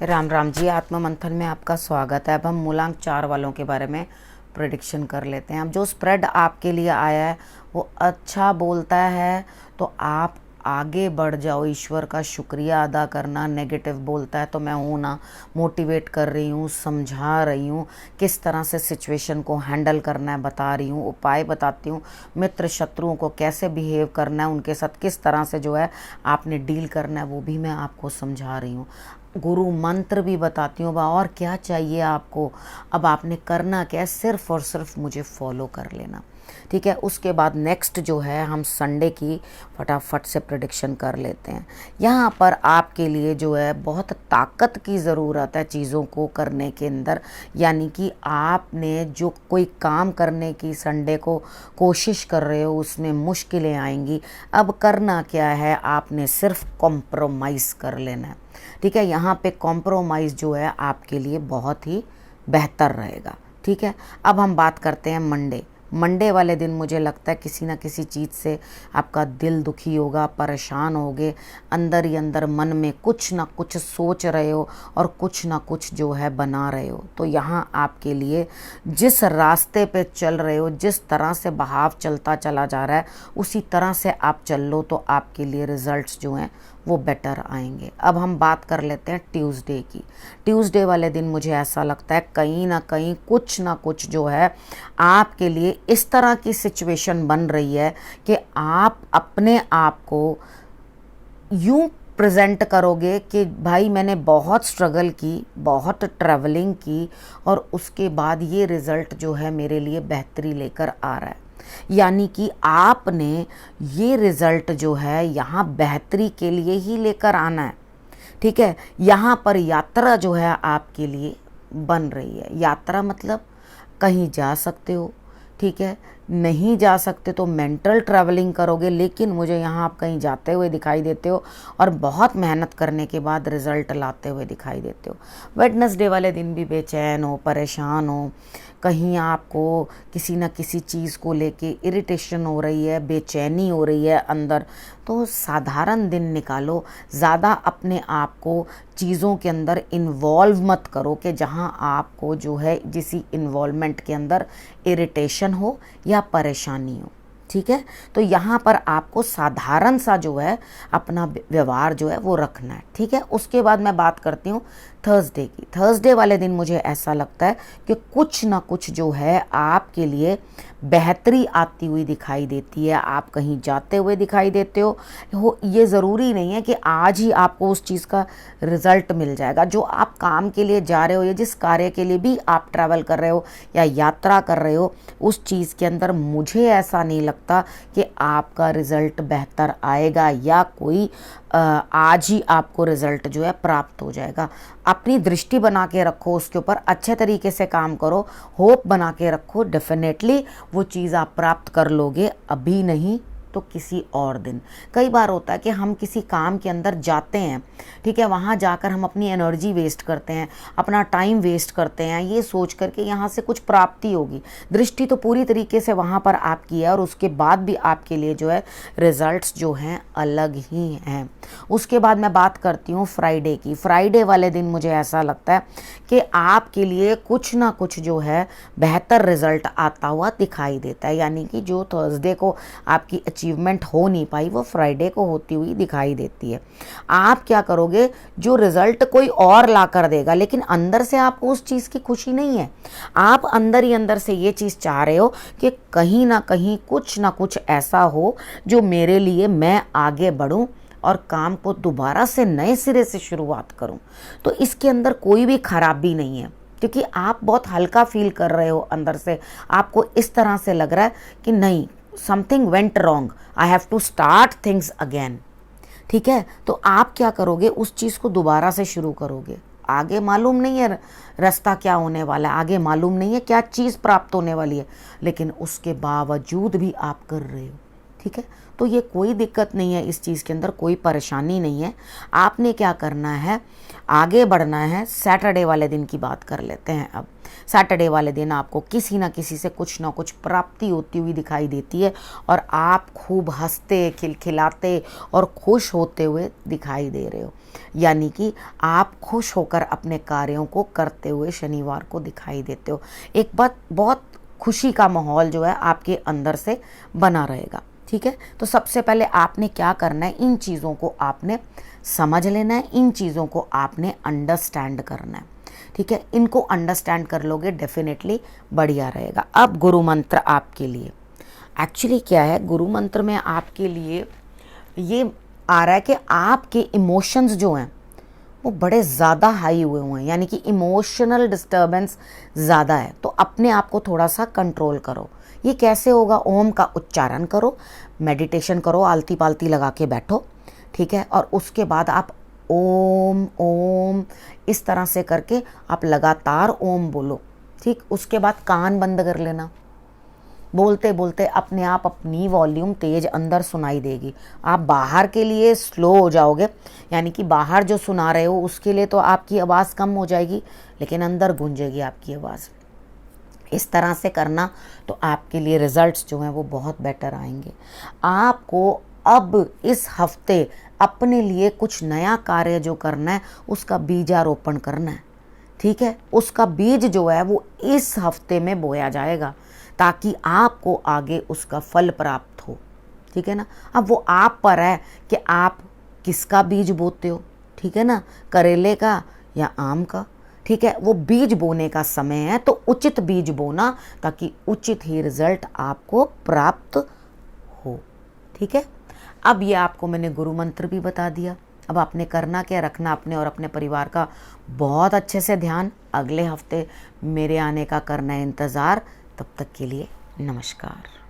राम राम जी, आत्म मंथन में आपका स्वागत है। अब हम मूलांक 4 वालों के बारे में प्रेडिक्शन कर लेते हैं। अब जो स्प्रेड आपके लिए आया है वो अच्छा बोलता है तो आप आगे बढ़ जाओ, ईश्वर का शुक्रिया अदा करना। नेगेटिव बोलता है तो मैं हूँ ना, मोटिवेट कर रही हूँ, समझा रही हूँ, किस तरह से सिचुएशन को हैंडल करना है बता रही हूँ, उपाय बताती हूँ, मित्र शत्रुओं को कैसे बिहेव करना है, उनके साथ किस तरह से जो है आपने डील करना है वो भी मैं आपको समझा रही हूँ। गुरु मंत्र भी बताती हूँ। और क्या चाहिए आपको, अब आपने करना क्या है, सिर्फ और सिर्फ मुझे फॉलो कर लेना, ठीक है। उसके बाद नेक्स्ट जो है हम संडे की फटाफट से प्रेडिक्शन कर लेते हैं। यहाँ पर आपके लिए जो है बहुत ताकत की ज़रूरत है चीज़ों को करने के अंदर, यानी कि आपने जो कोई काम करने की संडे को कोशिश कर रहे हो उसमें मुश्किलें आएंगी। अब करना क्या है, आपने सिर्फ कॉम्प्रोमाइज़ कर लेना है, ठीक है। यहाँ पे कॉम्प्रोमाइज़ जो है आपके लिए बहुत ही बेहतर रहेगा, ठीक है। अब हम बात करते हैं मंडे वाले दिन मुझे लगता है किसी ना किसी चीज़ से आपका दिल दुखी होगा, परेशान होगे, अंदर ही अंदर मन में कुछ ना कुछ सोच रहे हो और कुछ ना कुछ जो है बना रहे हो। तो यहाँ आपके लिए जिस रास्ते पे चल रहे हो, जिस तरह से बहाव चलता चला जा रहा है उसी तरह से आप चल लो तो आपके लिए रिजल्ट्स जो हैं वो बेटर आएंगे। अब हम बात कर लेते हैं ट्यूसडे की। ट्यूसडे वाले दिन मुझे ऐसा लगता है कहीं ना कहीं कुछ ना कुछ जो है आपके लिए इस तरह की सिचुएशन बन रही है कि आप अपने आप को यूं प्रेजेंट करोगे कि भाई मैंने बहुत स्ट्रगल की, बहुत ट्रैवलिंग की और उसके बाद ये रिज़ल्ट जो है मेरे लिए बेहतरी लेकर आ रहा है। यानी कि आपने ये रिज़ल्ट जो है यहाँ बेहतरी के लिए ही लेकर आना है, ठीक है। यहाँ पर यात्रा जो है आपके लिए बन रही है। यात्रा मतलब कहीं जा सकते हो, ठीक है। नहीं जा सकते तो मेंटल ट्रैवलिंग करोगे, लेकिन मुझे यहाँ आप कहीं जाते हुए दिखाई देते हो और बहुत मेहनत करने के बाद रिज़ल्ट लाते हुए दिखाई देते हो। वेडनेसडे वाले दिन भी बेचैन हो, परेशान हो, कहीं आपको किसी न किसी चीज़ को लेके इरिटेशन हो रही है, बेचैनी हो रही है अंदर, तो साधारण दिन निकालो। ज़्यादा अपने आप को चीज़ों के अंदर इन्वॉल्व मत करो कि जहां आपको जो है जिसी इन्वॉल्वमेंट के अंदर इरिटेशन हो या परेशानी हो, ठीक है। तो यहाँ पर आपको साधारण सा जो है अपना व्यवहार जो है वो रखना है, ठीक है। उसके बाद मैं बात करती हूँ थर्सडे की। थर्सडे वाले दिन मुझे ऐसा लगता है कि कुछ ना कुछ जो है आपके लिए बेहतरी आती हुई दिखाई देती है। आप कहीं जाते हुए दिखाई देते हो ये ज़रूरी नहीं है कि आज ही आपको उस चीज़ का रिज़ल्ट मिल जाएगा। जो आप काम के लिए जा रहे हो या जिस कार्य के लिए भी आप ट्रैवल कर रहे हो या यात्रा कर रहे हो, उस चीज़ के अंदर मुझे ऐसा नहीं लगता कि आपका रिज़ल्ट बेहतर आएगा या कोई आज ही आपको रिज़ल्ट जो है प्राप्त हो जाएगा। अपनी दृष्टि बना के रखो, उसके ऊपर अच्छे तरीके से काम करो, होप बना के रखो, डेफिनेटली वो चीज़ आप प्राप्त कर लोगे। अभी नहीं तो किसी और दिन। कई बार होता है कि हम किसी काम के अंदर जाते हैं, ठीक है, वहाँ जाकर हम अपनी एनर्जी वेस्ट करते हैं, अपना टाइम वेस्ट करते हैं, ये सोच करके यहाँ से कुछ प्राप्ति होगी। दृष्टि तो पूरी तरीके से वहाँ पर आपकी है और उसके बाद भी आपके लिए जो है रिजल्ट्स जो हैं अलग ही हैं। उसके बाद मैं बात करती हूँ फ्राइडे की। फ्राइडे वाले दिन मुझे ऐसा लगता है कि आपके लिए कुछ ना कुछ जो है बेहतर रिजल्ट आता हुआ दिखाई देता है। यानी कि जो थर्सडे को आपकी अचीवमेंट हो नहीं पाई वो फ्राइडे को होती हुई दिखाई देती है। आप क्या करोगे, जो रिजल्ट कोई और ला कर देगा लेकिन अंदर से आपको उस चीज़ की खुशी नहीं है। आप अंदर ही अंदर से ये चीज़ चाह रहे हो कि कहीं ना कहीं कुछ ना कुछ ऐसा हो जो मेरे लिए मैं आगे बढ़ूं और काम को दोबारा से नए सिरे से शुरुआत करूं। तो इसके अंदर कोई भी खराबी नहीं है, क्योंकि आप बहुत हल्का फील कर रहे हो अंदर से। आपको इस तरह से लग रहा है कि नहीं, something went wrong, I have to start things again, ठीक है। तो आप क्या करोगे, उस चीज़ को दोबारा से शुरू करोगे। आगे मालूम नहीं है रास्ता क्या होने वाला है, आगे मालूम नहीं है क्या चीज़ प्राप्त होने वाली है, लेकिन उसके बावजूद भी आप कर रहे हो, ठीक है। तो ये कोई दिक्कत नहीं है, इस चीज़ के अंदर कोई परेशानी नहीं है। आपने क्या करना है, आगे बढ़ना है। सैटरडे वाले दिन की बात कर लेते हैं। अब सैटरडे वाले दिन आपको किसी ना किसी से कुछ ना कुछ प्राप्ति होती हुई दिखाई देती है और आप खूब हंसते खिलखिलाते और खुश होते हुए दिखाई दे रहे हो, यानी कि आप खुश होकर अपने कार्यों को करते हुए शनिवार को दिखाई देते हो। एक बात, बहुत खुशी का माहौल जो है आपके अंदर से बना रहेगा। ठीक है, तो सबसे पहले आपने क्या करना है, इन चीज़ों को आपने समझ लेना है, इन चीज़ों को आपने अंडरस्टैंड करना है। ठीक है, इनको अंडरस्टैंड कर लोगे डेफिनेटली बढ़िया रहेगा। अब गुरु मंत्र आपके लिए एक्चुअली क्या है, गुरु मंत्र में आपके लिए ये आ रहा है कि आपके इमोशंस जो हैं वो बड़े ज़्यादा हाई हुए हैं, यानी कि इमोशनल डिस्टर्बेंस ज़्यादा है, तो अपने आप को थोड़ा सा कंट्रोल करो। ये कैसे होगा, ओम का उच्चारण करो, मेडिटेशन करो, आलती पालती लगा के बैठो। ठीक है, और उसके बाद आप ओम ओम इस तरह से करके आप लगातार ओम बोलो। ठीक, उसके बाद कान बंद कर लेना, बोलते बोलते अपने आप अपनी वॉल्यूम तेज अंदर सुनाई देगी। आप बाहर के लिए स्लो हो जाओगे, यानी कि बाहर जो सुना रहे हो उसके लिए तो आपकी आवाज़ कम हो जाएगी, लेकिन अंदर गूंजेगी आपकी आवाज़। इस तरह से करना तो आपके लिए रिजल्ट्स जो हैं वो बहुत बेटर आएंगे। आपको अब इस हफ्ते अपने लिए कुछ नया कार्य जो करना है उसका बीजारोपण करना है। ठीक है, उसका बीज जो है वो इस हफ्ते में बोया जाएगा ताकि आपको आगे उसका फल प्राप्त हो। ठीक है ना, अब वो आप पर है कि आप किसका बीज बोते हो। ठीक है ना, करेले का या आम का। ठीक है, वो बीज बोने का समय है, तो उचित बीज बोना ताकि उचित ही रिजल्ट आपको प्राप्त हो। ठीक है, अब ये आपको मैंने गुरु मंत्र भी बता दिया। अब आपने करना क्या, रखना अपने और अपने परिवार का बहुत अच्छे से ध्यान। अगले हफ्ते मेरे आने का करना है इंतज़ार। तब तक के लिए नमस्कार।